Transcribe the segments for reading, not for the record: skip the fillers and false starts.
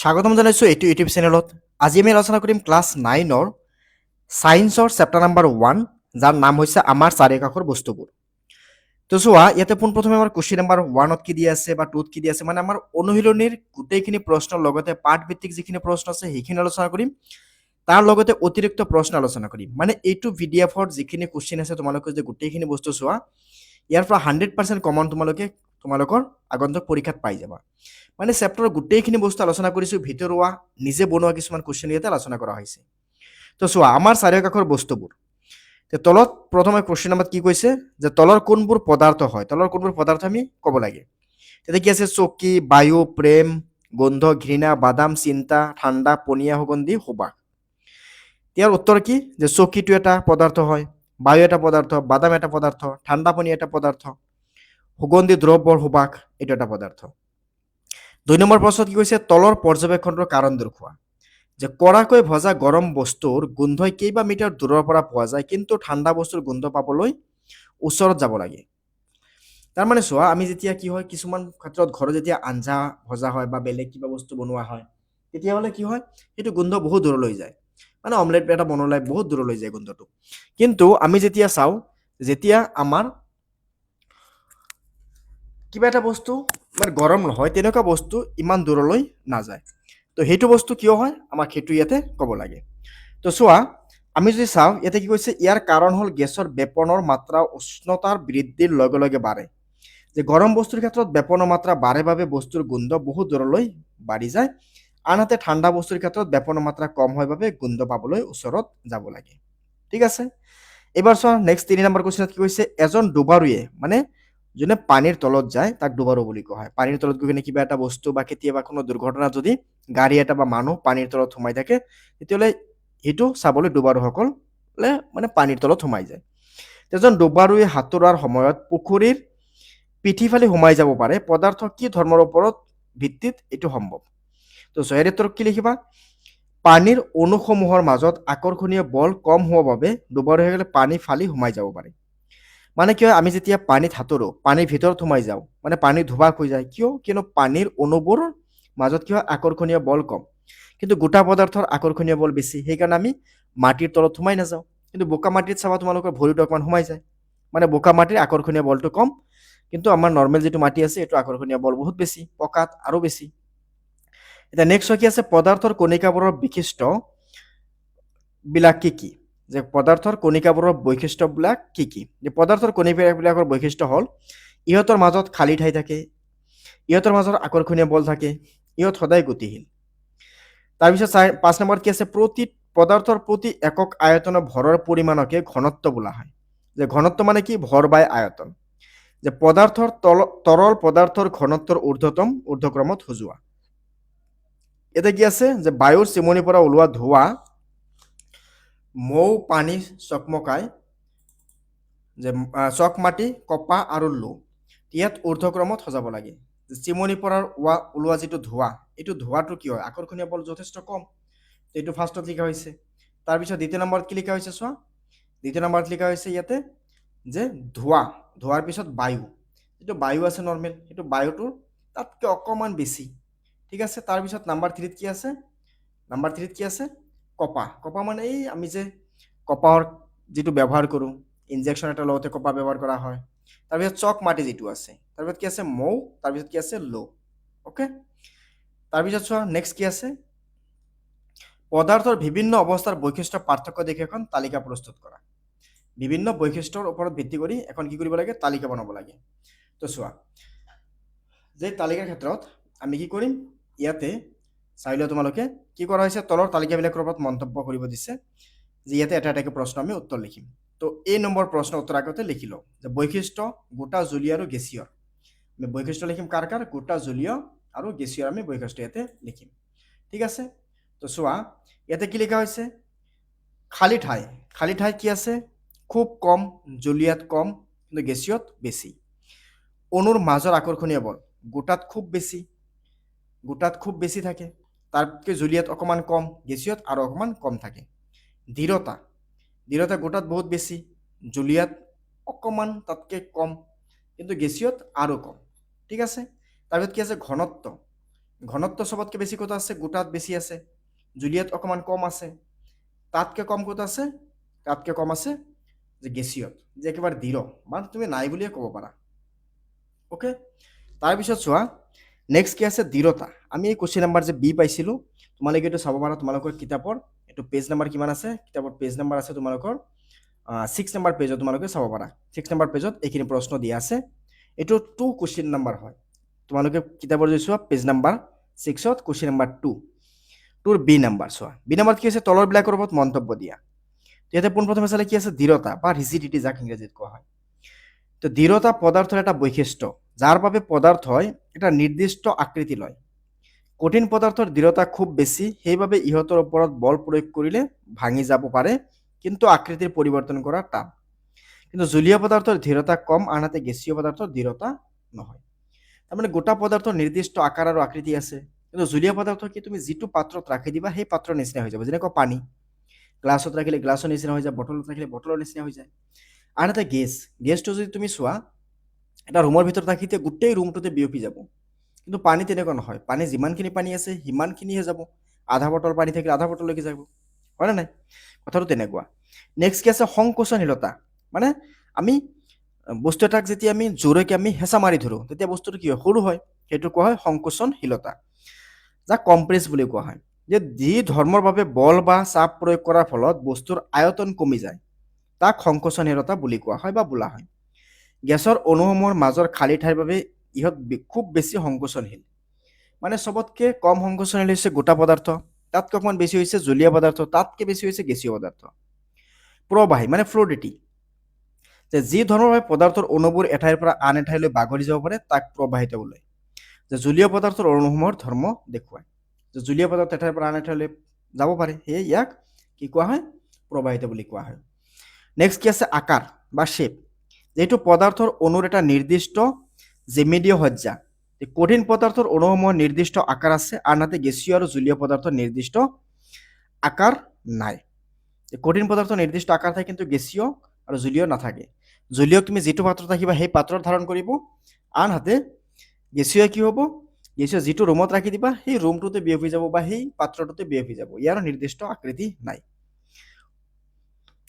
স্বাগতম জনাইছো এইটো ইউটিউব চেনেলত। আজি আমি আলোচনা কৰিম ক্লাছ 9-ৰ ছায়েন্সৰ চেপ্টাৰ নাম্বাৰ 1, যাৰ নাম হৈছে আমাৰ চাৰিওকাষৰ বস্তুবোৰ। তো চোৱা, ইয়াতে পোনপ্ৰথমে আমাৰ কুৱেশ্যন নাম্বাৰ 1ত কি দিয়া আছে বা 2ত কি দিয়া আছে, মানে আমাৰ অনুশীলনীৰ গোটেইখিনি প্ৰশ্নৰ লগতে পাঠভিত্তিক যিখিনি প্ৰশ্ন আছে সেইখিনি আলোচনা কৰিম। তাৰ লগতে অতিৰিক্ত প্ৰশ্ন আলোচনা কৰিম। মানে এইটো VDF-ৰ যিখিনি কুৱেশ্যন আছে, তোমালোকে যে গোটেইখিনি বস্তু চোৱা, ইয়াৰ পৰা 100% কমন তোমালোকৰ আগন্তুক পৰীক্ষাত পাই যাবা। মানে চেপ্টাৰৰ গোটেইখিনি বস্তু আলোচনা কৰিছোঁ, ভিতৰুৱা নিজে বনোৱা কিছুমান কুৱেশ্যন ইয়াতে আলোচনা কৰা হৈছে। তো চোৱা, আমাৰ চাৰিওকাষৰ বস্তুবোৰ। তলত প্ৰথমে কুৱেশ্যন নাম্বাৰ কি কৈছে, যে তলৰ কোনবোৰ পদাৰ্থ হয়, তলৰ কোনবোৰ পদাৰ্থ আমি ক'ব লাগে। তেতিয়া কি আছে, চকী, বায়ু, প্ৰেম, গন্ধ, ঘৃণা, বাদাম, চিন্তা, ঠাণ্ডা, পনীয়া, সুগন্ধি, সুবাস। ইয়াৰ উত্তৰ কি, যে চকীটো এটা পদাৰ্থ হয়, বায়ু এটা পদাৰ্থ, বাদাম এটা পদাৰ্থ, ঠাণ্ডা পানী এটা পদাৰ্থ, সুগন্ধি দ্ৰব্যৰ সুবাস এইটো এটা পদাৰ্থ। 2 নম্বৰ প্ৰশ্নত কি কৈছে, তলৰ পৰ্যবেক্ষণৰ কাৰণ দৰ্শোৱা। যে কড়াকৈ ভজা গৰম বস্তুৰ গোন্ধই কেইবা মিটাৰ দূৰৰ পৰা পোৱা যায়, কিন্তু ঠাণ্ডা বস্তুৰ গোন্ধ পাবলৈ ওচৰত যাব লাগে। তাৰমানে চোৱা, আমি যেতিয়া কি হয়, কিছুমান ক্ষেত্ৰত ঘৰত যেতিয়া আঞ্জা ভজা হয় বা বেলেগ কিবা বস্তু বনোৱা হয়, তেতিয়াহ'লে কি হয়, সেইটো গোন্ধ বহুত দূৰলৈ যায়। মানে অমলেট এটা বনালে বহুত দূৰলৈ যায় গোন্ধটো। কিন্তু আমি যেতিয়া চাওঁ, যেতিয়া আমাৰ কিবা এটা বস্তু মানে গৰম নহয়, তেনেকুৱা বস্তু ইমান দূৰলৈ নাযায়। তো সেইটো বস্তু কিয় হয়, আমাক সেইটো ইয়াতে ক'ব লাগে। তো চোৱা, আমি যদি চাওঁ, ইয়াতে কি কৈছে, ইয়াৰ কাৰণ হ'ল গেছৰ বেপনৰ মাত্ৰা উষ্ণতাৰ বৃদ্ধিৰ লগে লগে বাঢ়ে। যে গৰম বস্তুৰ ক্ষেত্ৰত বেপনৰ মাত্ৰা বাঢ়ে বাবে বস্তুৰ গোন্ধ বহুত দূৰলৈ বাঢ়ি যায়, আনহাতে ঠাণ্ডা বস্তুৰ ক্ষেত্ৰত বেপনৰ মাত্ৰা কম হয় বাবে গোন্ধ পাবলৈ ওচৰত যাব লাগে। ঠিক আছে, এইবাৰ চোৱা, নেক্সট 3 নম্বৰ কুৱেশ্যনত কি কৈছে, এজন ডুবাৰুৱে, মানে যোনে পানীৰ তলত যায় তাক ডুবাৰু বুলি কোৱা হয়। পানীৰ তলত গৈ কিনে কিবা এটা বস্তু বা কেতিয়াবা কোনো দুৰ্ঘটনাত যদি গাড়ী এটা বা মানুহ পানীৰ তলত সোমাই থাকে, তেতিয়াহ'লে সেইটো চাবলৈ ডুবাৰুসকলে মানে পানীৰ তলত সোমাই যায়। এজন ডুবাৰুৱে সাঁতোৰাৰ সময়ত পুখুৰীৰ পিঠিফালে সোমাই যাব পাৰে, পদাৰ্থ কি ধৰ্মৰ ওপৰত ভিত্তিত এইটো সম্ভৱ। তো ইয়াৰ উত্তৰ কি লিখিবা, পানীৰ অণুসমূহৰ মাজত আকৰ্ষণীয় বল কম হোৱা বাবে ডুবাৰুসকলে পানী ফালি সোমাই যাব পাৰে। মানে কি হয়, আমি যেতিয়া পানীত সাঁতোৰো, পানীৰ ভিতৰত সোমাই যাওঁ, মানে পানী ধোবাক হৈ যায়। কিয়নো পানীৰ অণুবোৰৰ মাজত কি হয়, আকৰ্ষণীয় বল কম, কিন্তু গোটা পদাৰ্থৰ আকৰ্ষণীয় বল বেছি। সেইকাৰণে আমি মাটিৰ তলত সোমাই নাযাওঁ। কিন্তু বোকা মাটিত চাবা, তোমালোকৰ ভৰিটো অকণমান সোমাই যায়। মানে বোকা মাটিৰ আকৰ্ষণীয় বলটো কম, কিন্তু আমাৰ নৰ্মেল যিটো মাটি আছে, এইটো আকৰ্ষণীয় বল বহুত বেছি, পকাত আৰু বেছি। এতিয়া নেক্সট কি আছে, পদাৰ্থৰ কণিকাবোৰৰ বিশিষ্ট বিলাক কি কি। যে পদাৰ্থৰ কণিকাবোৰৰ বৈশিষ্ট্যবিলাক কি কি। যে পদাৰ্থৰ কণিকাবিলাকৰ বৈশিষ্ট্য হ'ল, ইহঁতৰ মাজত খালী ঠাই থাকে, ইহঁতৰ মাজত আকৰ্ষণীয় বল থাকে, ইহঁত সদায় গতিশীল। তাৰপিছত 5 নম্বৰত কি আছে, প্ৰতি পদাৰ্থৰ প্ৰতি একক আয়তনৰ ভৰৰ পৰিমাণকে ঘনত্ব বোলা হয়। যে ঘনত্ব মানে কি, ভৰ বাই আয়তন। যে পদাৰ্থৰ তৰল পদাৰ্থৰ ঘনত্বৰ ঊৰ্ধ্বক্ৰমত সজোৱা। এতিয়া কি আছে, যে বায়ুৰ চিমনিৰ পৰা ওলোৱা ধোঁৱা মৌ, পানী চকমকাই, যে চক মাটি, কপাহ আৰু লো, ইয়াত ঊৰ্ধ্বক্ৰমত সজাব লাগে। চিমনিৰ পৰা ওলোৱা যিটো ধোঁৱা, এইটো ধোঁৱাটো কি হয়, আকৰ্ষণীয় বল যথেষ্ট কম। এইটো ফাৰ্ষ্টত লিখা হৈছে। তাৰপিছত 2 নম্বৰত কি লিখা হৈছে চোৱা, 2 নম্বৰত লিখা হৈছে ইয়াতে, যে ধোঁৱাৰ পিছত বায়ু, যিটো বায়ু আছে নৰ্মেল, সেইটো বায়ুটোৰ তাতকৈ অকণমান বেছি। ঠিক আছে, তাৰপিছত নাম্বাৰ 3ত কি আছে, নাম্বাৰ 3ত কি আছে, কপাহ মানে এই আমি যে কপাহৰ যিটো ব্যৱহাৰ কৰোঁ, ইনজেকশ্যন এটা লওঁতে কপাহ ব্যৱহাৰ কৰা হয়। তাৰপিছত চক মাটি যিটো আছে, তাৰপিছত কি আছে, মৌ, তাৰপিছত কি আছে, লো। অ'কে, তাৰপিছত চোৱা, নেক্সট কি আছে, পদাৰ্থৰ বিভিন্ন অৱস্থাৰ বৈশিষ্ট্য পাৰ্থক্য দেখি এখন তালিকা প্ৰস্তুত কৰা। বিভিন্ন বৈশিষ্ট্যৰ ওপৰত ভিত্তি কৰি এখন কি কৰিব লাগে, তালিকা বনাব লাগে। তো চোৱা, যে তালিকাৰ ক্ষেত্ৰত আমি কি কৰিম, ইয়াতে চাই লোৱা তোমালোকে কি কৰা হৈছে, তলৰ তালিকাবিলাকৰ ওপৰত মন্তব্য কৰিব দিছে, যে ইয়াতে এটা এটাকৈ প্ৰশ্ন আমি উত্তৰ লিখিম। তো এই নম্বৰ প্ৰশ্ন উত্তৰ আগতে লিখি লওঁ, যে বৈশিষ্ট্য গোটা, জলীয় আৰু গেছীয়। আমি বৈশিষ্ট্য লিখিম কাৰ কাৰ, গোটা, জলীয় আৰু গেছীয় আমি বৈশিষ্ট্য ইয়াতে লিখিম। ঠিক আছে, তো চোৱা, ইয়াতে কি লিখা হৈছে, খালী ঠাই কি আছে, খুব কম, জলীয়াত কম, কিন্তু গেছীয়ত বেছি। অণুৰ মাজৰ আকৰ্ষণীয় বল, গোটাত খুব বেছি থাকে, তাতকৈ জলীয়াত অকণমান কম, গেছীয়ত আৰু অকণমান কম থাকে। দৃঢ়তা গোটাত বহুত বেছি, জলীয়াত অকণমান তাতকৈ কম, কিন্তু গেছীয়ত আৰু কম। ঠিক আছে, তাৰপিছত কি আছে, ঘনত্ব ঘনত্ব চবতকৈ বেছি ক'ত আছে? গোটাত বেছি আছে, জুলীয়াত অকণমান কম আছে, তাতকৈ কম ক'ত আছে? তাতকৈ কম আছে যে গেছীয়ত, যে একেবাৰে দৃঢ়, মানে তুমি নাই বুলিয়ে ক'ব পাৰা। অ'কে, তাৰপিছত চোৱা নেক্সট কি আছে? দৃঢ়তা। আমি এই কুৱেশ্যন নাম্বাৰ যে বি পাইছিলোঁ, তোমালোকে এইটো চাব পাৰা তোমালোকৰ কিতাপৰ, এইটো পেজ নাম্বাৰ কিমান আছে? কিতাপৰ পেজ নাম্বাৰ আছে তোমালোকৰ 6 নম্বৰ পেজত তোমালোকে চাব পাৰা। 6 নম্বৰ পেজত এইখিনি প্ৰশ্ন দিয়া আছে। এইটো 2 কুৱেশ্যন নাম্বাৰ হয়। তোমালোকে কিতাপৰ যদি চোৱা পেজ নাম্বাৰ 6ত কুৱেশ্যন নাম্বাৰ 2, 2ৰ বি নাম্বাৰ চোৱা। বি নাম্বাৰত কি আছে? তলৰবিলাকৰ ওপৰত মন্তব্য দিয়া। ইয়াতে পোনপ্ৰথমে চালে কি আছে? দৃঢ়তা বা ৰিজিডিটি, যাক ইংৰাজীত কোৱা হয়। তো দৃঢ়তা পদাৰ্থৰ এটা বৈশিষ্ট্য, যাৰ বাবে পদাৰ্থই এটা নিৰ্দিষ্ট আকৃতি লয়। কঠিন পদাৰ্থৰ দৃঢ়তা খুব বেছি, সেইবাবে ইহঁতৰ ওপৰত বল প্ৰয়োগ কৰিলে ভাঙি যাব পাৰে, কিন্তু আকৃতিৰ পৰিৱৰ্তন কৰা টান। কিন্তু জলীয় পদাৰ্থৰ দৃঢ়তা কম, আনহাতে গেছীয় পদাৰ্থৰ দৃঢ়তা নহয়। তাৰমানে গোটা পদাৰ্থৰ নিৰ্দিষ্ট আকাৰ আৰু আকৃতি আছে, কিন্তু জলীয় পদাৰ্থ কি? তুমি যিটো পাত্ৰত ৰাখি দিবা সেই পাত্ৰৰ নিচিনা হৈ যাব। যেনেকৈ পানী, গ্লাছত ৰাখিলে গ্লাছৰ নিচিনা হৈ যায়, বটলত ৰাখিলে বটলৰ নিচিনা হৈ যায়। আনহাতে গেছটো যদি তুমি চোৱা, এটা ৰুমৰ ভিতৰত ৰাখিতে গোটেই ৰুমটোতে বিয়পি যাব, কিন্তু পানী তেনেকুৱা নহয়। পানী যিমানখিনি পানী আছে সিমানখিনিহে যাব, আধা বটল পানী থাকিলে আধা বটললৈকে যাব, হয়নে নাই? কথাটো তেনেকুৱা। নেক্সট কি আছে? সংকোচনশীলতা। মানে আমি বস্তু এটাক যেতিয়া আমি জোৰেকৈ আমি হেঁচা মাৰি ধৰোঁ, তেতিয়া বস্তুটো কি হয়? সৰু হয়। সেইটো কোৱা হয় সংকোচনশীলতা, যাক কম্প্ৰেছ বুলি কোৱা হয়। যে যি ধৰ্মৰ বাবে বল বা চাপ প্ৰয়োগ কৰাৰ ফলত বস্তুৰ আয়তন কমি যায়, তাক সংকোচনশীলতা বুলি কোৱা হয় বা বোলা হয়। গেছৰ অণুসমূহৰ মাজৰ খালী ঠাইৰ বাবে ইহঁত খুব বেছি সংকোচনশীল। মানে চবতকৈ কম সংকোচনশীল হৈছে গোটা পদাৰ্থ, তাতকৈ অকণমান বেছি হৈছে জলীয় পদাৰ্থ, তাতকৈ বেছি হৈছে গেছীয় পদাৰ্থ। প্ৰবাহী মানে ফ্লুইডিটি, যে যি ধৰণৰ পদাৰ্থৰ অণুবোৰ এঠাইৰ পৰা আন এঠাইলৈ বাগৰি যাব পাৰে, তাক প্ৰবাহিত বোলে। যে জলীয় পদাৰ্থৰ অণুসমূহৰ ধৰ্ম দেখুৱায়, যে জলীয় পদাৰ্থ এঠাইৰ পৰা আন এঠাইলৈ যাব পাৰে, সেয়ে ইয়াক কি কোৱা হয়? প্ৰবাহিত বুলি কোৱা হয়। নেক্সট কি আছে? আকাৰ বা শ্বেপ। যিটো পদাৰ্থৰ অণুৰ এটা নিৰ্দিষ্ট জ্যামিতীয় সজ্জা। কঠিন পদাৰ্থৰ অণুসমূহৰ নিৰ্দিষ্ট আকাৰ আছে, আনহাতে গেছীয় আৰু জলীয় পদাৰ্থৰ নিৰ্দিষ্ট আকাৰ নাই। কঠিন পদাৰ্থৰ নিৰ্দিষ্ট আকাৰ থাকে, কিন্তু গেছীয় আৰু জলীয় নাথাকে। জলীয় তুমি যিটো পাত্ৰত ৰাখিবা সেই পাত্ৰত ধাৰণ কৰিব, আনহাতে গেছীয় কি হ'ব? গেছীয় যিটো ৰুমত ৰাখি দিবা সেই ৰুমটোতে বিয়পি যাব বা সেই পাত্ৰটোতে বিয়পি যাব, ইয়াৰ নিৰ্দিষ্ট আকৃতি নাই।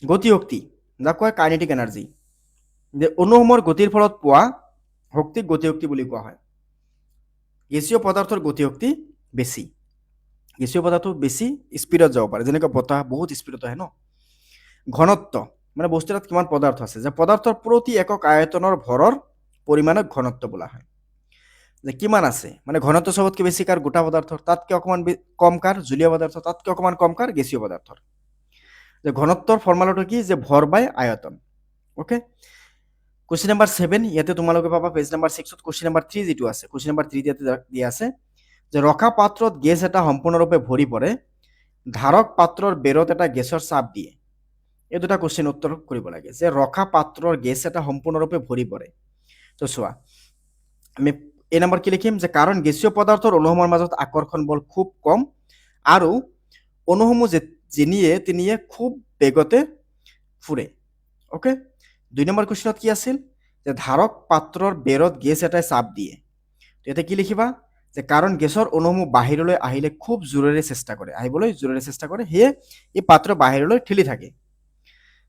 গতিশক্তি, যাক কয় কাইনেটিক এনাৰ্জি। যে অণুসমূহৰ গতিৰ ফলত পোৱা শক্তিক গতিশক্তি বুলি কোৱা হয়। গেছীয় পদাৰ্থৰ গতিশক্তি বেছি, গেছীয় পদাৰ্থ বেছি স্পীডত যাব পাৰে, যেনেকৈ বতাহ বহুত স্পীডত আহে ন। ঘনত্ব মানে বস্তু এটাত কিমান পদাৰ্থ আছে, যে পদাৰ্থৰ প্ৰতি একক আয়তনৰ ভৰৰ পৰিমাণক ঘনত্ব বোলা হয়। যে কিমান আছে, মানে ঘনত্ব চবতকৈ বেছি কাৰ? গোটা পদাৰ্থৰ, তাতকৈ অকণমান কম কাৰ? জলীয় পদাৰ্থ, তাতকৈ অকণমান কম কাৰ? গেছীয় পদাৰ্থৰ। যে ঘনত্বৰ ফৰ্মুলাটো কি? যে ভৰ বাই আয়তন। অ'কে, কুৱেশ্যন নাম্বাৰ 7 ইয়াতে তোমালোকে পাবা পেজ নাম্বাৰ 6ত। কুৱেশ্যন নাম্বাৰ 3 যিটো আছে, কুৱেশ্যন নাম্বাৰ 3 ইয়াতে দিয়া আছে যে ৰখা পাত্ৰত গেছ এটা সম্পূৰ্ণৰূপে ভৰি পৰে, ধাৰক পাত্ৰৰ বেৰত এটা গেছৰ চাপ দিয়ে। এই দুটা কুৱেশ্যন উত্তৰ কৰিব লাগে। যে ৰখা পাত্ৰৰ গেছ এটা সম্পূৰ্ণৰূপে ভৰি পৰে, তো চোৱা আমি এই নম্বৰ কি লিখিম? যে কাৰণ গেছীয় পদাৰ্থৰ অণুসমূহৰ মাজত আকৰ্ষণ বল খুব কম আৰু অণুসমূহ যেনিয়ে তেনিয়ে খুব বেগতে ফুৰে। অ'কে, 2 নম্বৰ কুৱেশ্যনত কি আছিল? যে ধাৰক পাত্ৰৰ বেৰত গেছ এটাই চাপ দিয়ে। ইয়াতে কি লিখিবা? যে কাৰণ গেছৰ অণুসমূহ বাহিৰলৈ আহিলে খুব জোৰেৰে চেষ্টা কৰে, আহিবলৈ জোৰেৰে চেষ্টা কৰে, সেয়ে এই পাত্ৰ বাহিৰলৈ ঠেলি থাকে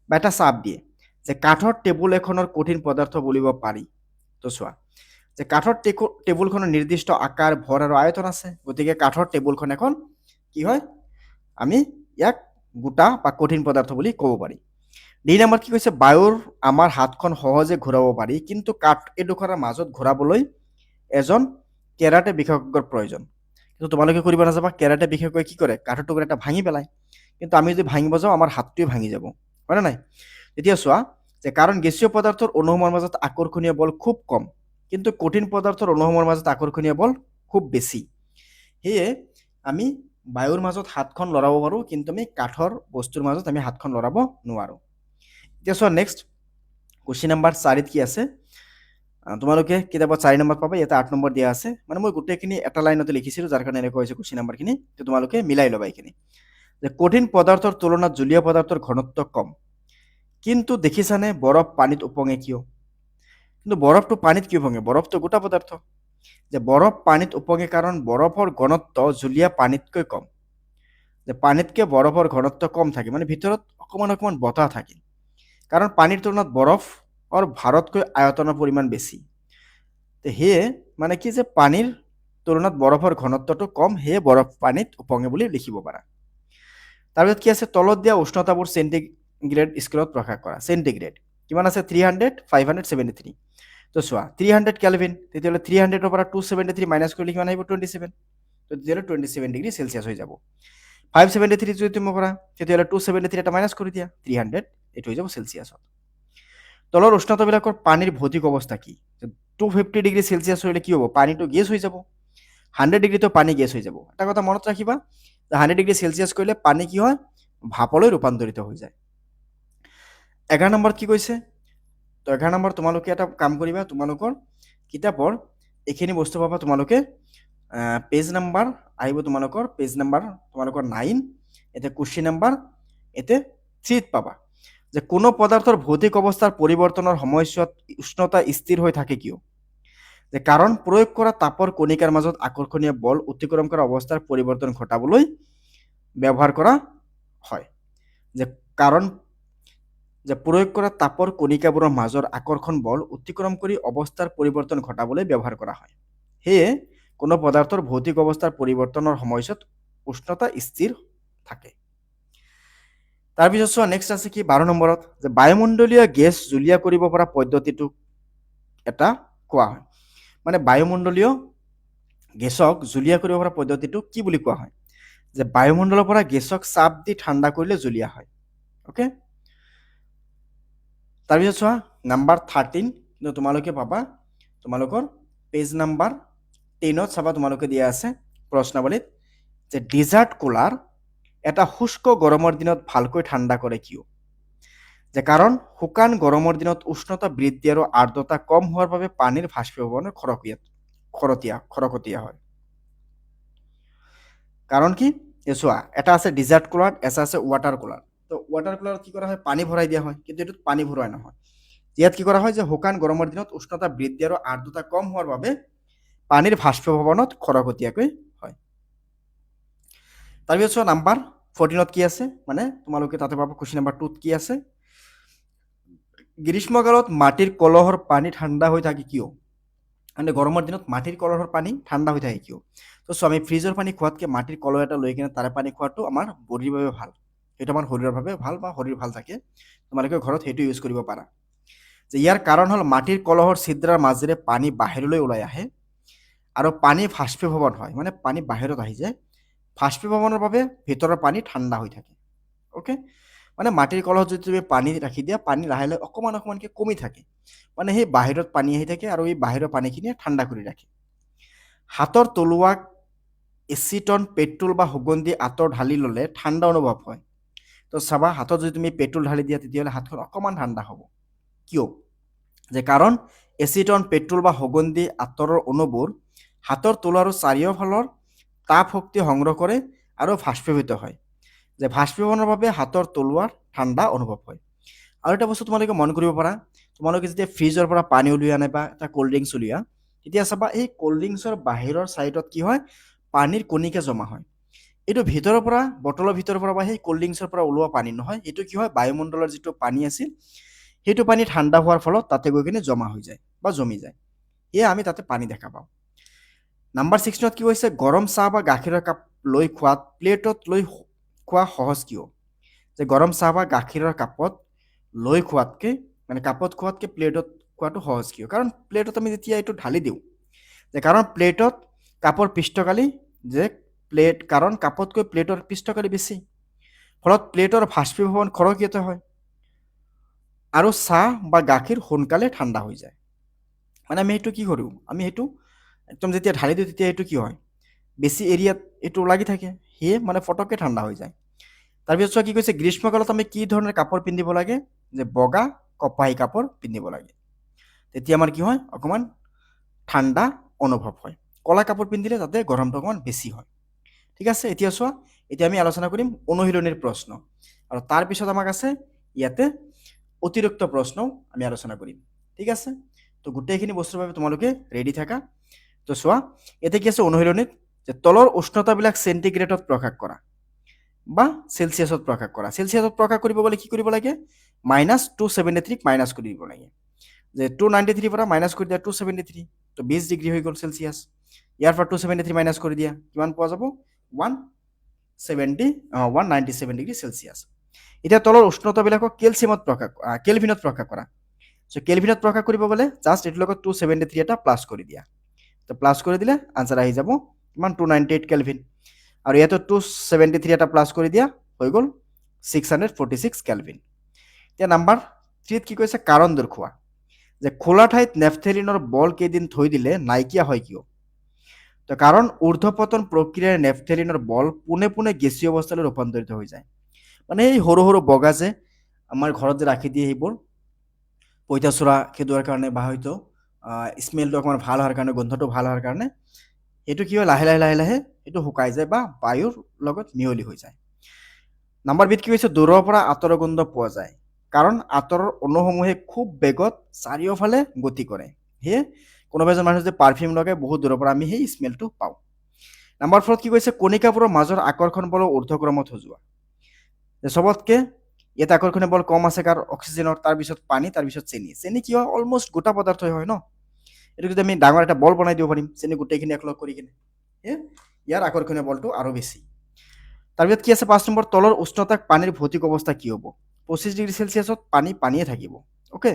বা এটা চাপ দিয়ে। যে কাঠৰ টেবুল এখনৰ কঠিন পদাৰ্থ বুলিব পাৰি। তো চোৱা যে কাঠৰ টেবুলখনৰ নিৰ্দিষ্ট আকাৰ, ভৰ আৰু আয়তন আছে, গতিকে কাঠৰ টেবুলখন এখন কি হয়? আমি ইয়াক গোটা বা কঠিন পদাৰ্থ বুলি ক'ব পাৰি। 2 নম্বৰত কি কৈছে? বায়ুৰ আমাৰ হাতখন সহজে ঘূৰাব পাৰি, কিন্তু কাঠ এডোখৰৰ মাজত ঘূৰাবলৈ এজন কেৰাটে বিশেষজ্ঞৰ প্ৰয়োজন। কিন্তু তোমালোকে কৰিব নাযাবা, কেৰাটে বিশেষজ্ঞই কি কৰে? কাঠৰ টুকুৰা এটা ভাঙি পেলায়, কিন্তু আমি যদি ভাঙিব যাওঁ আমাৰ হাতটোৱে ভাঙি যাব, হয়নে নাই? এতিয়া চোৱা যে কাৰণ গেছীয় পদাৰ্থৰ অণুসমূহৰ মাজত আকৰ্ষণীয় বল খুব কম, কিন্তু কঠিন পদাৰ্থৰ অণুসমূহৰ মাজত আকৰ্ষণীয় বল খুব বেছি, সেয়ে আমি বায়ুৰ মাজত হাতখন লৰাব পাৰোঁ, কিন্তু আমি কাঠৰ বস্তুৰ মাজত আমি হাতখন লৰাব নোৱাৰোঁ। এতিয়া চোৱা নেক্সট কুৱেশ্যন নাম্বাৰ 4ত কি আছে? তোমালোকে কিতাপত 4 নম্বৰ পাবা, ইয়াতে 8 নম্বৰ দিয়া আছে। মানে মই গোটেইখিনি এটা লাইনতে লিখিছিলোঁ, যাৰ কাৰণে এনেকুৱা হৈছে কুৱেশ্যন নাম্বাৰখিনি, তো তোমালোকে মিলাই ল'বা এইখিনি। যে কঠিন পদাৰ্থৰ তুলনাত জলীয় পদাৰ্থৰ ঘনত্ব কম, কিন্তু দেখিছানে বৰফ পানীত উপঙে কিয়? কিন্তু বৰফটো পানীত কিয় উপঙে? বৰফটো গোটা পদাৰ্থ। যে বৰফ পানীত উপঙে কাৰণ বৰফৰ ঘনত্ব জুলীয়া পানীতকৈ কম। যে পানীতকৈ বৰফৰ ঘনত্ব কম থাকে, মানে ভিতৰত অকণমান অকণমান বতাহ থাকে, কাৰণ পানীৰ তুলনাত বৰফৰ ভাৰতকৈ আয়তনৰ পৰিমাণ বেছি। তো সেয়ে মানে কি যে পানীৰ তুলনাত বৰফৰ ঘনত্বটো কম, সেয়ে বৰফ পানীত উপঙে বুলি লিখিব পাৰা। তাৰপিছত কি আছে, তলত দিয়া উষ্ণতাবোৰ চেণ্টিগ্ৰেড স্কেলত প্ৰকাশ কৰা। চেণ্টিগ্ৰেড কিমান আছে, 300, 573। তো চোৱা 300 কেলভিন, তেতিয়াহ'লে 300ৰ পৰা 273 মাইনাছ কৰিলে কিমান আহিব, 27। তো তেতিয়াহ'লে 27 ডিগ্ৰী চেলচিয়াছ হৈ যাব। 573 যদি তুমি কৰা, তেতিয়াহ'লে 273 এটা মাইনাছ কৰি দিয়া, 300 এইটো হৈ যাব চেলচিয়াছত। তলৰ উষ্ণতাবিলাকৰ পানীৰ ভৌতিক অৱস্থা কি? 250 ডিগ্ৰী চেলচিয়াছ হ'লে কি হ'ব, পানীটো গেছ হৈ যাব। 100 ডিগ্ৰীতো পানী গেছ হৈ যাব। এটা কথা মনত ৰাখিবা, 100 ডিগ্ৰী চেলচিয়াছ কৰিলে পানী কি হয়, ভাপলৈ ৰূপান্তৰিত হৈ যায়। 11 নম্বৰত কি কৈছে, তো 11 নম্বৰ তোমালোকে এটা কাম কৰিবা, তোমালোকৰ কিতাপৰ এইখিনি বস্তু পাবা তোমালোকে পেজ নাম্বাৰ আহিব, তোমালোকৰ পেজ নাম্বাৰ তোমালোকৰ 9, এতে কুৱেশ্যন নাম্বাৰ এতে 3 পাবা, যে কোনো পদাৰ্থৰ ভৌতিক অৱস্থাৰ পৰিৱৰ্তনৰ সময়ছোৱাত উষ্ণতা স্থিৰ হৈ থাকে কিয়? যে কাৰণ প্ৰয়োগ কৰা তাপৰ কণিকাৰ মাজত আকৰ্ষণীয় বল অতিক্ৰম কৰা অৱস্থাৰ পৰিৱৰ্তন ঘটাবলৈ ব্যৱহাৰ কৰা হয়। যে কাৰণ যে প্ৰয়োগ কৰা তাপৰ কণিকাবোৰৰ মাজৰ আকৰ্ষণ বল অতিক্ৰম কৰি অৱস্থাৰ পৰিৱৰ্তন ঘটাবলৈ ব্যৱহাৰ কৰা হয়। সেয়ে কোনো পদাৰ্থৰ ভৌতিক অৱস্থাৰ পৰিৱৰ্তনৰ সময়ছোৱাত উষ্ণতা স্থিৰ থাকে। তাৰপিছত চোৱা নেক্সট আছে কি 12 নম্বৰত, যে বায়ুমণ্ডলীয় গেছ জুলীয়া কৰিব পৰা পদ্ধতিটো এটা কোৱা হয়। মানে বায়ুমণ্ডলীয় গেছক জুলীয়া কৰিব পৰা পদ্ধতিটো কি বুলি কোৱা হয়? যে বায়ুমণ্ডলৰ পৰা গেছক চাপ দি ঠাণ্ডা কৰিলে জুলীয়া হয়। অ'কে, তাৰপিছত চোৱা নাম্বাৰ 13, কিন্তু তোমালোকে পাবা তোমালোকৰ পেজ নাম্বাৰ 10ত চাবা, তোমালোকে দিয়া আছে প্ৰশ্নাৱলীত, যে ডিজাৰ্ট কুলাৰ এটা শুষ্ক গৰমৰ দিনত ভালকৈ ঠাণ্ডা কৰে কিয়? যে কাৰণ শুকান গৰমৰ দিনত উষ্ণতা বৃদ্ধি আৰু আৰ্দ্ৰতা কম হোৱাৰ বাবে পানীৰ বাষ্পীভৱন খৰতকীয়া হয়। কাৰণ কি, চোৱা এটা আছে ডিজাৰ্ট কুলাৰ, এটা আছে ৱাটাৰ কুলাৰ। তো ৱাটাৰ কুলাৰত কি কৰা হয়, পানী ভৰাই দিয়া হয়, কিন্তু এইটোত পানী ভৰোৱা নহয়। ইয়াত কি কৰা হয়, যে শুকান গৰমৰ দিনত উষ্ণতা বৃদ্ধি আৰু আৰ্দ্ৰতা কম হোৱাৰ বাবে পানীৰ বাষ্পীভৱনত খৰতকীয়াকৈ হয়। তাৰপিছত চোৱা নাম্বাৰ 14ত কি আছে, মানে তোমালোকে তাতে পাবা কুৱেশ্যন নাম্বাৰ 2ত কি আছে, গ্ৰীষ্মকালত মাটিৰ কলহৰ পানী ঠাণ্ডা হৈ থাকে কিয়? মানে গৰমৰ দিনত মাটিৰ কলহৰ পানী ঠাণ্ডা হৈ থাকে কিয়? তো আমি ফ্ৰিজৰ পানী খোৱাতকৈ মাটিৰ কলহ এটা লৈ কিনে তাৰে পানী খোৱাটো আমাৰ বডিৰ বাবে ভাল, সেইটো আমাৰ শৰীৰৰ বাবে ভাল, বা শৰীৰ ভাল থাকে, তোমালোকে ঘৰত সেইটো ইউজ কৰিব পাৰা। যে ইয়াৰ কাৰণ হ'ল মাটিৰ কলহৰ ছিদ্ৰৰ মাজেৰে পানী বাহিৰলৈ ওলাই আহে আৰু পানী বাষ্পীভৱন হয়, মানে পানী বাহিৰত আহি যায়। বাষ্পীভৱনৰ বাবে ভিতৰৰ পানী ঠাণ্ডা হৈ থাকে। অ'কে, মানে মাটিৰ কলহত যদি তুমি পানী ৰাখি দিয়া, পানী লাহে লাহে অকণমান অকণমানকৈ কমি থাকে, মানে সেই বাহিৰত পানী আহি থাকে আৰু এই বাহিৰৰ পানীখিনিয়ে ঠাণ্ডা কৰি ৰাখে। হাতৰ তলুৱাক এচিটন, পেট্ৰল বা সুগন্ধি আঁতৰ ঢালি ল'লে ঠাণ্ডা অনুভৱ হয়। তো চাবা, হাতত যদি তুমি পেট্ৰল ঢালি দিয়া, তেতিয়াহ'লে হাতখন অকণমান ঠাণ্ডা হ'ব। কিয়? যে কাৰণ এচিটন, পেট্ৰল বা সুগন্ধি আঁতৰৰ অণুবোৰ হাতৰ তলু আৰু চাৰিওফালৰ তাপ শক্তি সংগ্ৰহ কৰে আৰু বাষ্পীভূত হয়। যে বাষ্পীভৱনৰ বাবে হাতৰ তলুৱাৰ ঠাণ্ডা অনুভৱ হয়। আৰু এটা বস্তু তোমালোকে মন কৰিব পাৰা, তোমালোকে যেতিয়া ফ্ৰিজৰ পৰা পানী উলিওৱা নাইবা এটা ক'ল্ড ড্ৰিংকছ উলিওৱা, তেতিয়া চাবা এই ক'ল্ড ড্ৰিংকছৰ বাহিৰৰ ছাইডত কি হয়, পানীৰ কণিকা জমা হয়। এইটো ভিতৰৰ পৰা, বটলৰ ভিতৰৰ পৰা বা সেই ক'ল্ড ড্ৰিংকছৰ পৰা ওলোৱা পানী নহয়, এইটো কি হয়, বায়ুমণ্ডলৰ যিটো পানী আছিল, সেইটো পানী ঠাণ্ডা হোৱাৰ ফলত তাতে গৈ কিনে জমা হৈ যায় বা জমি যায়, এয়া আমি তাতে পানী দেখা পাওঁ। নাম্বাৰ 16ত কি কৈছে, গৰম চাহ বা গাখীৰৰ কাপ লৈ খোৱাত প্লেটত লৈ খোৱা সহজ কিয়? যে গৰম চাহ বা গাখীৰৰ কাপত লৈ খোৱাতকৈ, মানে কাপত খোৱাতকৈ প্লেটত খোৱাটো সহজ কিয়? কাৰণ প্লেটত আমি যেতিয়া এইটো ঢালি দিওঁ, যে কাৰণ প্লেটত কাপৰ পৃষ্ঠকালি, যে কাৰণ কাপতকৈ প্লেটৰ পৃষ্ঠকালি বেছি, ফলত প্লেটৰ বাষ্পীভৱন খৰতকীয়া হয় আৰু চাহ বা গাখীৰ সোনকালে ঠাণ্ডা হৈ যায়। মানে আমি সেইটো কি কৰোঁ, আমি সেইটো একদম যেতিয়া ঢালি দিওঁ, তেতিয়া এইটো কি হয়, বেছি এৰিয়াত এইটো লাগি থাকে, সেয়ে মানে ফটককৈ ঠাণ্ডা হৈ যায়। তাৰপিছত চোৱা কি কৈছে, গ্ৰীষ্মকালত আমি কি ধৰণৰ কাপোৰ পিন্ধিব লাগে? যে বগা কপাহী কাপোৰ পিন্ধিব লাগে, তেতিয়া আমাৰ কি হয়, অকণমান ঠাণ্ডা অনুভৱ হয়। ক'লা কাপোৰ পিন্ধিলে তাতে গৰমটো অকণমান বেছি হয়। ঠিক আছে, এতিয়া চোৱা, এতিয়া আমি আলোচনা কৰিম অনুশীলনীৰ প্ৰশ্ন, আৰু তাৰপিছত আমাক আছে ইয়াতে অতিৰিক্ত প্ৰশ্নও আমি আলোচনা কৰিম। ঠিক আছে, তো গোটেইখিনি বস্তুৰ বাবে তোমালোকে ৰেডি থাকা। তো চোৱা এতিয়া কি আছে অনুশীলনীত যে তলৰ উষ্ণতাবিলাক চেণ্টিগ্ৰেডত প্ৰকাশ কৰা বা চেলচিয়াছত প্ৰকাশ কৰা। চেলচিয়াছত প্ৰকাশ কৰিব গ'লে কি কৰিব লাগে -273 মাইনাছ কৰি দিব লাগে। যে 293 পৰা মাইনাছ কৰি দিয়া 273, তো 20 ডিগ্ৰী হৈ গ'ল চেলচিয়াছ। ইয়াৰ পৰা 273 মাইনাছ কৰি দিয়া কিমান পোৱা যাব 197 ডিগ্ৰী চেলচিয়াছ। এতিয়া তলৰ উষ্ণতাবিলাকক কেলভিনত প্ৰকাশ কৰা। চ' কেলভিনত প্ৰকাশ কৰিব গ'লে জাষ্ট এইটোৰ লগত 273 এটা প্লাছ কৰি দিয়া। তো প্লাছ কৰি দিলে আনচাৰ আহি যাব কিমান 298 কেলভিন। আৰু ইয়াতো 273 এটা প্লাছ কৰি দিয়া হৈ গ'ল 646 কেলভিন। এতিয়া নাম্বাৰ 3 কি কৈছে কাৰণ দৰ্শোৱা। যে খোলা ঠাইত নেপথেলিনৰ বল কেইদিন থৈ দিলে নাইকিয়া হয় কিয়? তো কাৰণ ঊৰ্ধ্বপতন প্ৰক্ৰিয়াৰ নেপথেলিনৰ বল পোনে পোনে গেছীয় অৱস্থালৈ ৰূপান্তৰিত হৈ যায়। মানে এই সৰু সৰু বগা যে আমাৰ ঘৰত যে ৰাখি দিয়ে সেইবোৰ পঁইতাচোৰা খেদোৱাৰ কাৰণে বা হয়তো স্মেলটো অকণমান ভাল হোৱাৰ কাৰণে, গোন্ধটো ভাল হোৱাৰ কাৰণে সেইটো কি হয় লাহে লাহে লাহে লাহে সেইটো শুকাই যায় বা বায়ুৰ লগত মিহলি হৈ যায়। নাম্বাৰ বিত কি হৈছে দূৰৰ পৰা আঁতৰৰ গোন্ধ পোৱা যায়। কাৰণ আঁতৰৰ অণুসমূহে খুব বেগত চাৰিওফালে গতি কৰে। সেয়ে কোনোবা এজন মানুহে যে পাৰফিউম লগাই বহুত দূৰৰ পৰা আমি সেই স্মেলটো পাওঁ। নাম্বাৰ 4 কি কৈছে কণিকাবোৰৰ মাজৰ আকৰ্ষণ বলৰ ঊৰ্ধ্বক্ৰমত সজোৱা। চবতকে ইয়াত আকৰ্ষণীয় বল কম আছে কাৰ অক্সিজেনৰ, তাৰপিছত পানী, তাৰপিছত চেনি। চেনি কি হয় অলমষ্ট গোটা পদাৰ্থই হয় ন। এইটো যদি আমি ডাঙৰ এটা বল বনাই দিব পাৰিম চেনি গোটেইখিনি একলগ কৰি কিনে, ইয়াৰ আকৰ্ষণীয় বলটো আৰু বেছি। তাৰপিছত কি আছে 5 নম্বৰ তলৰ উষ্ণতাক পানীৰ ভৌতিক অৱস্থা কি হ'ব? 25 ডিগ্ৰী চেলচিয়াছত পানীয়ে থাকিব। অ'কে,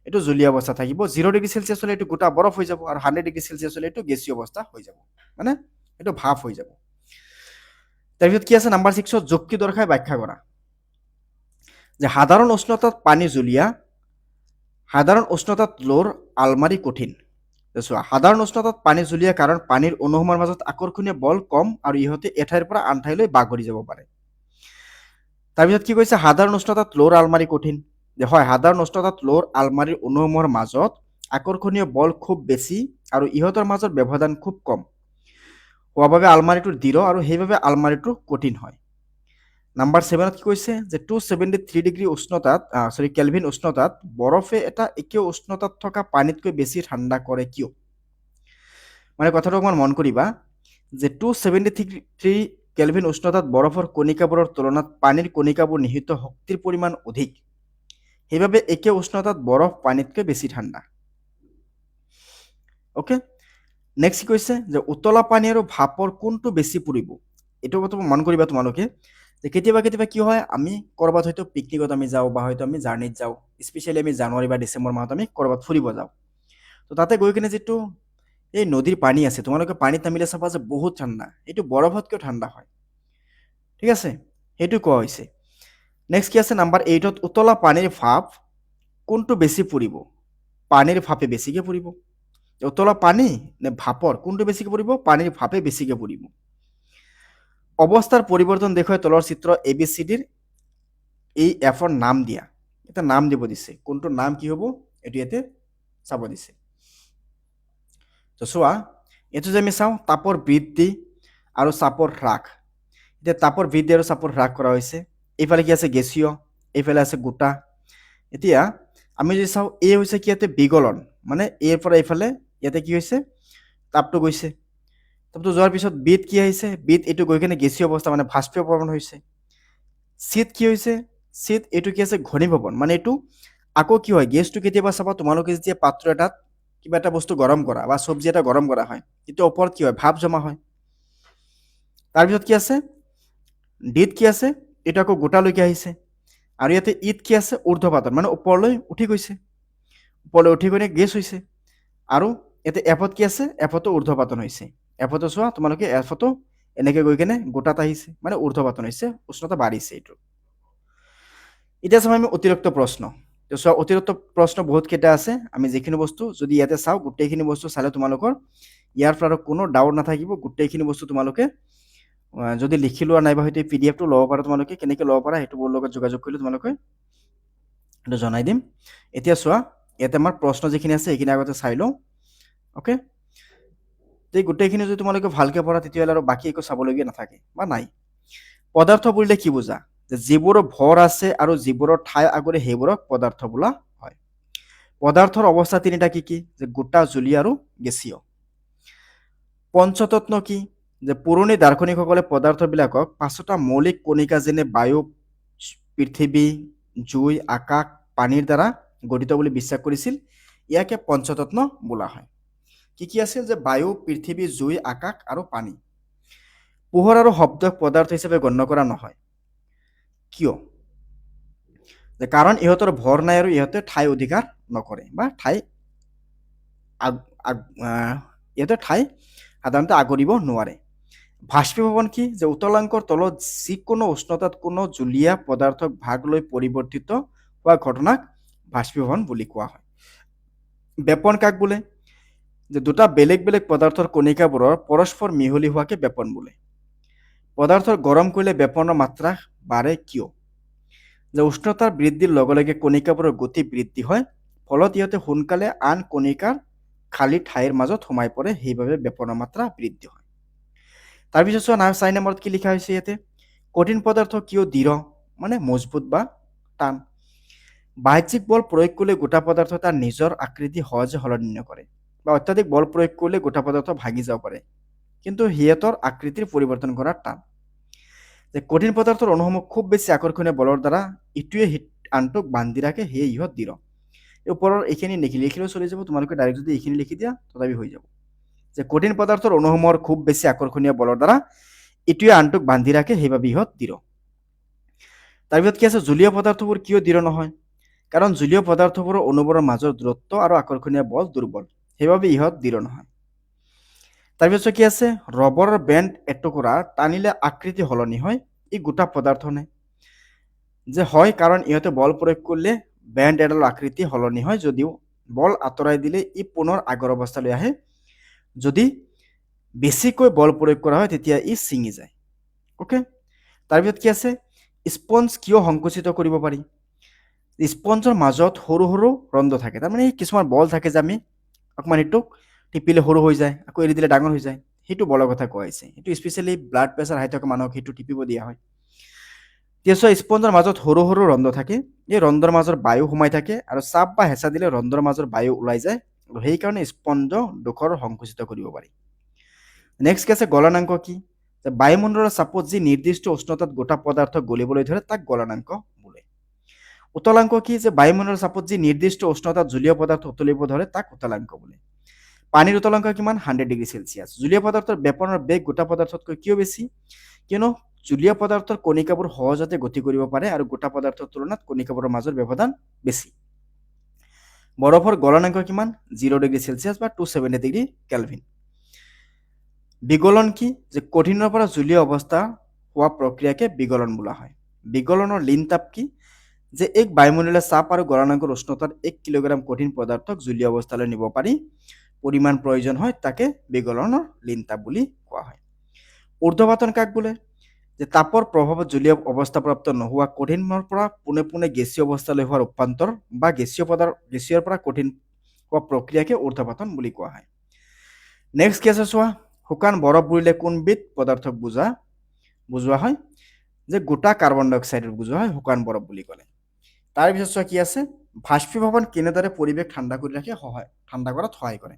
এইটো জলীয় অৱস্থা থাকিব। 0 ডিগ্ৰী চেলচিয়াছ হ'লে এইটো গোটা বৰফ হৈ যাব আৰু 100 ডিগ্ৰী চেলচিয়াছ হ'লে এইটো গেছীয় অৱস্থা হৈ যাব, মানে এইটো ভাপ হৈ যাব। তাৰপিছত কি আছে নাম্বাৰ 6 যুক্তি দৰ্শাই ব্যাখ্যা কৰা। যে সাধাৰণ উষ্ণতাত পানী জুলীয়া, সাধাৰণ উষ্ণতাত লোৰ আলমাৰি কঠিন। চোৱা সাধাৰণ উষ্ণতাত পানী জুলীয়া কাৰণ পানীৰ অণুসমূহৰ মাজত আকৰ্ষণীয় বল কম আৰু ইহঁতে এঠাইৰ পৰা আন ঠাইলৈ বাগৰি যাব পাৰে। তাৰপিছত কি কৈছে সাধাৰণ উষ্ণতাত লোৰ আলমাৰি কঠিন। যে হয় সাধাৰণ উষ্ণতাত লোৰ আলমাৰীৰ অণুসমূহৰ মাজত আকৰ্ষণীয় বল খুব বেছি আৰু ইহঁতৰ মাজত ব্যৱধান খুব কম হোৱাৰ বাবে আলমাৰীটো দৃঢ় আৰু সেইবাবে আলমাৰীটো কঠিন হয়। নাম্বাৰ 7 কি কৈছে যে 273 ডিগ্ৰী উষ্ণতাত কেলভিন উষ্ণতাত বৰফে এটা একে উষ্ণতাত থকা পানীতকৈ বেছি ঠাণ্ডা কৰে কিয়? মানে কথাটো অকণমান মন কৰিবা যে 273 কেলভিন উষ্ণতাত বৰফৰ কণিকাবোৰৰ তুলনাত পানীৰ কণিকাবোৰ নিহিত শক্তিৰ পৰিমাণ অধিক, সেইবাবে একে উষ্ণতাত বৰফ পানীতকৈ বেছি ঠাণ্ডা। অ'কে, নেক্সট কি কৈছে যে উতলা পানী আৰু ভাপৰ কোনটো বেছি পুৰিব? এইটো কথা মন কৰিবা তোমালোকে যে কেতিয়াবা কেতিয়াবা কি হয় আমি ক'ৰবাত হয়তো পিকনিকত আমি যাওঁ বা হয়তো আমি জাৰ্ণিত যাওঁ, স্পেচিয়েলি আমি জানুৱাৰী বা ডিচেম্বৰ মাহত আমি ক'ৰবাত ফুৰিব যাওঁ। তো তাতে গৈ কিনে যিটো এই নদীৰ পানী আছে তোমালোকে পানীত নামিলে চাবা যে বহুত ঠাণ্ডা, এইটো বৰফতকৈও ঠাণ্ডা হয়। ঠিক আছে, সেইটো কোৱা হৈছে। নেক্সট কি আছে নাম্বাৰ 8 উতলা পানীৰ ভাপ কোনটো বেছি পুৰিব? পানীৰ ভাপে বেছিকৈ পুৰিব। উতলা পানী নে ভাপৰ কোনটো বেছিকৈ পুৰিব? পানীৰ ভাপে বেছিকৈ পুৰিব। অৱস্থাৰ পৰিৱৰ্তন দেখুৱাই তলৰ চিত্ৰ ABCDৰ এই এফৰ নাম দিয়া। এটা নাম দিব দিছে, কোনটো নাম কি হ'ব এইটো ইয়াতে চাব দিছে। তো চোৱা এইটো যে আমি চাওঁ তাপৰ বৃদ্ধি আৰু চাপৰ হ্ৰাস। এতিয়া তাপৰ বৃদ্ধি আৰু চাপৰ হ্ৰাস কৰা হৈছে। এইফালে কি আছে গেছীয়, এইফালে আছে গোটা। এতিয়া আমি যদি চাওঁ এ হৈছে কি ইয়াতে বিগলন, মানে এৰ পৰা এইফালে ইয়াতে কি হৈছে তাপটো গৈছে। তাপটো যোৱাৰ পিছত বিত কি আহিছে? বিত এইটো গৈ কিনে গেছীয় অৱস্থা মানে বাষ্পীভৱন হৈছে। চিত কি হৈছে? চিত এইটো কি আছে ঘনীভৱন, মানে এইটো আকৌ কি হয় গেছটো কেতিয়াবা চাবা তোমালোকে যেতিয়া পাত্ৰ এটাত কিবা এটা বস্তু গৰম কৰা বা চব্জি এটা গৰম কৰা হয় তেতিয়া ওপৰত কি হয় ভাপ জমা হয়। তাৰপিছত কি আছে ডিত কি আছে এইটো আকৌ গোটালৈকে আহিছে আৰু ইয়াতে ইত কি আছে ঊৰ্ধ্বপাতন, মানে ওপৰলৈ উঠি গৈছে, ওপৰলৈ উঠি গৈ গেছ হৈছে। আৰু ইয়াতে এফত কি আছে এফতো ঊৰ্ধ্বপাতন হৈছে। এফতো চোৱা তোমালোকে এফতো এনেকে গৈ কিনে গোটাত আহিছে, মানে ঊৰ্ধ্বপাতন হৈছে, উষ্ণতা বাঢ়িছে এইটো। এতিয়া চাওঁ আমি অতিৰিক্ত প্ৰশ্ন। তো চোৱা অতিৰিক্ত প্ৰশ্ন বহুত কেইটা আছে, আমি যিখিনি বস্তু যদি ইয়াতে চাওঁ গোটেইখিনি বস্তু চালে তোমালোকৰ ইয়াৰ পৰা কোনো ডাউট নাথাকিব। গোটেইখিনি বস্তু তোমালোকে যদি লিখি লোৱা নাইবা হয়তো PDF টো ল'ব পাৰা, তোমালোকে কেনেকৈ ল'ব পাৰা সেইটো মোৰ লগত যোগাযোগ কৰিলে তোমালোকে এইটো জনাই দিম। এতিয়া চোৱা ইয়াতে আমাৰ প্ৰশ্ন যিখিনি আছে সেইখিনি আগতে চাই লওঁ। অ'কে, এই গোটেইখিনি যদি তোমালোকে ভালকৈ পঢ়া তেতিয়াহ'লে আৰু বাকী একো চাবলগীয়া নাথাকে বা নাই। পদাৰ্থ বুলিলে কি বুজা? যে যিবোৰৰ ভৰ আছে আৰু যিবোৰৰ ঠাই আগৰে সেইবোৰক পদাৰ্থ বোলা হয়। পদাৰ্থৰ অৱস্থা তিনিটা কি কি? যে গোটা, জুলীয়া আৰু গেছীয়। পঞ্চতত্ন কি যে পুৰণি দাৰ্শনিকসকলে পদাৰ্থবিলাকক 5টা মৌলিক কণিকা যেনে বায়ু পৃথিৱী জুই আকাশ পানীৰ দ্বাৰা গঠিত বুলি বিশ্বাস কৰিছিল ইয়াকে পঞ্চতত্ন বোলা হয় কি আছিল যে বায়ু পৃথিৱী জুই আকাশ আৰু পানী পোহৰ আৰু শব্দক পদাৰ্থ হিচাপে গণ্য কৰা নহয় কিয় যে কাৰণ ইহঁতৰ ভৰ নাই আৰু ইহঁতে ঠাই অধিকাৰ নকৰে বা ইহঁতে ঠাই সাধাৰণতে আগৰিব নোৱাৰে বাষ্পীভৱন কি যে উতলাংকৰ তলত যিকোনো উষ্ণতাত কোনো জুলীয়া পদাৰ্থক ভাগ লৈ পৰিৱৰ্তিত হোৱা ঘটনাক বাষ্পীভৱন বুলি কোৱা হয় বেপন কাক বোলে যে দুটা বেলেগ বেলেগ পদাৰ্থৰ কণিকাবোৰৰ পৰস্পৰ মিহলি হোৱাকে বেপন বোলে পদাৰ্থৰ গৰম কৰিলে বেপনৰ মাত্ৰা বাঢ়ে কিয় যে উষ্ণতাৰ বৃদ্ধিৰ লগে লগে কণিকাবোৰৰ গতি বৃদ্ধি হয় ফলত ইহঁতে সোনকালে আন কণিকাৰ খালী ঠাইৰ মাজত সোমাই পৰে সেইবাবে বেপনৰ মাত্ৰা বৃদ্ধি হয় তাৰপিছত চোৱা 4 নম্বৰত কি লিখা হৈছে ইয়াতে কঠিন পদাৰ্থ কিয় দৃঢ় মানে মজবুত বা টান বাহ্যিক বল প্ৰয়োগ কৰিলে গোটা পদাৰ্থ তাৰ নিজৰ আকৃতি সহজে সলনি নকৰে বা অত্যাধিক বল প্ৰয়োগ কৰিলে গোটা পদাৰ্থ ভাগি যাব পাৰে কিন্তু সিহঁতৰ আকৃতিৰ পৰিৱৰ্তন কৰা টান যে কঠিন পদাৰ্থৰ অণুসমূহ খুব বেছি আকৰ্ষণীয় বলৰ দ্বাৰা ইটোৱে আনটোক বান্ধি ৰাখে সেয়ে ইহঁত দৃঢ় এই ওপৰৰ এইখিনি লিখিলেও চলি যাব তোমালোকে ডাইৰেক্ট যদি এইখিনি লিখি দিয়া তথাপি হৈ যাব যে কঠিন পদাৰ্থৰ অণুসমূহৰ খুব বেছি আকৰ্ষণীয় বলৰ দ্বাৰা ইটোৱে আনটোক বান্ধি ৰাখে সেইবাবে ইহঁত দৃঢ় তাৰপিছত কি আছে জলীয় পদাৰ্থবোৰ কিয় দৃঢ় নহয় কাৰণ জলীয় পদাৰ্থবোৰৰ অণুবোৰৰ মাজৰ দূৰত্ব আৰু আকৰ্ষণীয় বল দুৰ্বল সেইবাবে ইহঁত দৃঢ় নহয় তাৰপিছত কি আছে ৰবৰৰ বেণ্ড এটুকুৰা টানিলে আকৃতি সলনি হয় ই গোটা পদাৰ্থ নে যে হয় কাৰণ ইহঁতে বল প্ৰয়োগ কৰিলে বেণ্ড এডালৰ আকৃতি সলনি হয় যদিও বল আঁতৰাই দিলে ই পুনৰ আগৰ অৱস্থালৈ আহে যদি বেছিকৈ বল প্ৰয়োগ কৰা হয় তেতিয়া ই ছিঙি যায় ওকে তাৰপিছত কি আছে স্পঞ্জ কিয় সংকুচিত কৰিব পাৰি স্পঞ্জৰ মাজত সৰু সৰু ৰন্ধ্ৰ থাকে তাৰমানে কিছুমান বল থাকে যে আমি অকণমান এইটোক টিপিলে সৰু হৈ যায় আকৌ এৰি দিলে ডাঙৰ হৈ যায় সেইটো বলৰ কথা কোৱা হৈছে এইটো স্পেচিয়েলি ব্লাড প্ৰেছাৰ হাই থকা মানুহক সেইটো টিপিব দিয়া হয় তেতিয়া স্পঞ্জৰ মাজত সৰু সৰু ৰন্ধ্ৰ থাকে এই ৰন্ধ্ৰৰ মাজৰ বায়ু সোমাই থাকে আৰু চাপ বা হেঁচা দিলে ৰন্ধ্ৰৰ মাজৰ বায়ু ওলাই যায় আৰু সেইকাৰণে স্পঞ্জ ডোখৰ সংকুচিত কৰিব পাৰি নেক্সট কি আছে গলনাংক কি বায়ুমণ্ডলৰ চাপত যি নিৰ্দিষ্ট উষ্ণতাত গোটা পদাৰ্থ গলিবলৈ ধৰে তাক গলনাংক বোলে উতলাংক কি যে বায়ুমণ্ডলৰ চাপত যি নিৰ্দিষ্ট উষ্ণতাত জলীয় পদাৰ্থ উতলিব ধৰে তাক উতলাংক বোলে পানীৰ উতলাংক কিমান 100 ডিগ্ৰী চেলচিয়াছ জলীয় পদাৰ্থৰ বেপনৰ বেগ গোটা পদাৰ্থতকৈ কিয় বেছি কিয়নো জলীয় পদাৰ্থৰ কণিকাবোৰ সহজতে গতি কৰিব পাৰে আৰু গোটা পদাৰ্থৰ তুলনাত কণিকাবোৰৰ মাজৰ ব্যৱধান বেছি বৰফৰ গলনাংক কিমান 0 ডিগ্ৰী চেলচিয়াছ বা 270 ডিগ্ৰী কেলভিন বিগলন কি যে কঠিনৰ পৰা জলীয় অৱস্থা হোৱা প্ৰক্ৰিয়াকে বিগলন বোলা হয় বিগলনৰ লিন তাপ কি যে এক বায়ুমণ্ডলীয় চাপ আৰু গলনাংকৰ উষ্ণতাত 1 কিলোগ্ৰাম কঠিন পদাৰ্থক জলীয় অৱস্থালৈ নিব পাৰি পৰিমাণ প্ৰয়োজন হয় তাকে বিগলনৰ লিন তাপ বুলি কোৱা হয় ঊৰ্ধ্বপাতন কাক বোলে যে তাপৰ প্ৰভাৱত জলীয় অৱস্থাপ্ৰাপ্ত নোহোৱা কঠিনৰ পৰা পোনে পোনে গেছীয় অৱস্থালৈ হোৱা ৰূপান্তৰ বা গেছীয়ৰ পৰা কঠিন হোৱা প্ৰক্ৰিয়াকে ঊৰ্ধ্বপাতন বুলি কোৱা হয় নেক্সট কি আছে চোৱা শুকান বৰফ বুলিলে কোনবিধ পদাৰ্থক বুজোৱা হয় যে গোটা কাৰ্বন ডাই অক্সাইডক বুজোৱা হয় শুকান বৰফ বুলি ক'লে তাৰপিছত চোৱা কি আছে বাষ্পীভৱন কেনেদৰে পৰিৱেশ ঠাণ্ডা কৰি ৰাখে ঠাণ্ডা কৰাত সহায় কৰে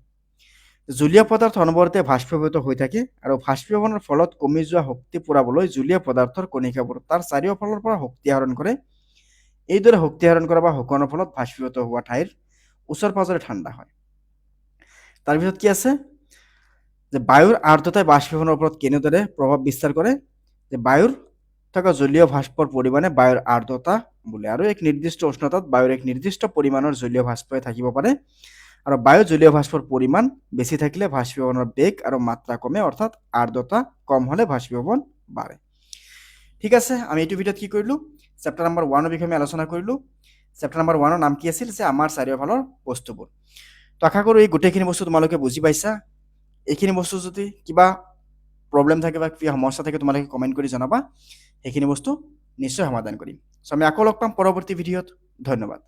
জলীয় পদাৰ্থ অনবৰতে বাষ্পীভূত হৈ থাকে আৰু বাষ্পীভৱনৰ ফলত কমি যোৱা শক্তি পুৰাবলৈ জলীয় পদাৰ্থৰ কণিকাবোৰ তাৰ চাৰিওফালৰ পৰা শক্তি আহৰণ কৰে এইদৰে শক্তি আহৰণ কৰা বা শুকনৰ ফলত বাষ্পীভূত হোৱা ঠাইৰ ওচৰ পাজৰে ঠাণ্ডা হয় তাৰপিছত কি আছে যে বায়ুৰ আৰ্দ্ৰতাই বাষ্পীভৱনৰ ওপৰত কেনেদৰে প্ৰভাৱ বিস্তাৰ কৰে যে বায়ুৰ থকা জলীয় বাষ্পৰ পৰিমাণে বায়ুৰ আৰ্দ্ৰতা বোলে আৰু এক নিৰ্দিষ্ট উষ্ণতাত বায়ুৰ এক নিৰ্দিষ্ট পৰিমাণৰ জলীয় বাষ্পই থাকিব পাৰে আৰু বায়ু জলীয় বাষ্পৰ পৰিমাণ বেছি থাকিলে বাষ্পীভৱনৰ বেগ আৰু মাত্ৰা কমে অৰ্থাৎ আৰ্দ্ৰতা কম হ'লে বাষ্পীভৱন বাঢ়ে ঠিক আছে আমি এইটো ভিডিঅ'ত কি কৰিলোঁ চেপ্টাৰ নম্বৰ 1 বিষয়ে আমি আলোচনা কৰিলোঁ চেপ্টাৰ নম্বৰ 1 নাম কি আছিল যে আমাৰ চাৰিওফালৰ বস্তুবোৰ তো আশা কৰোঁ এই গোটেইখিনি বস্তু তোমালোকে বুজি পাইছা এইখিনি বস্তু যদি কিবা প্ৰব্লেম থাকে বা কিবা সমস্যা থাকে তোমালোকে কমেণ্ট কৰি জনাবা সেইখিনি বস্তু নিশ্চয় সমাধান কৰিম সো আমি আকৌ লগ পাম পৰৱৰ্তী ভিডিঅ'ত ধন্যবাদ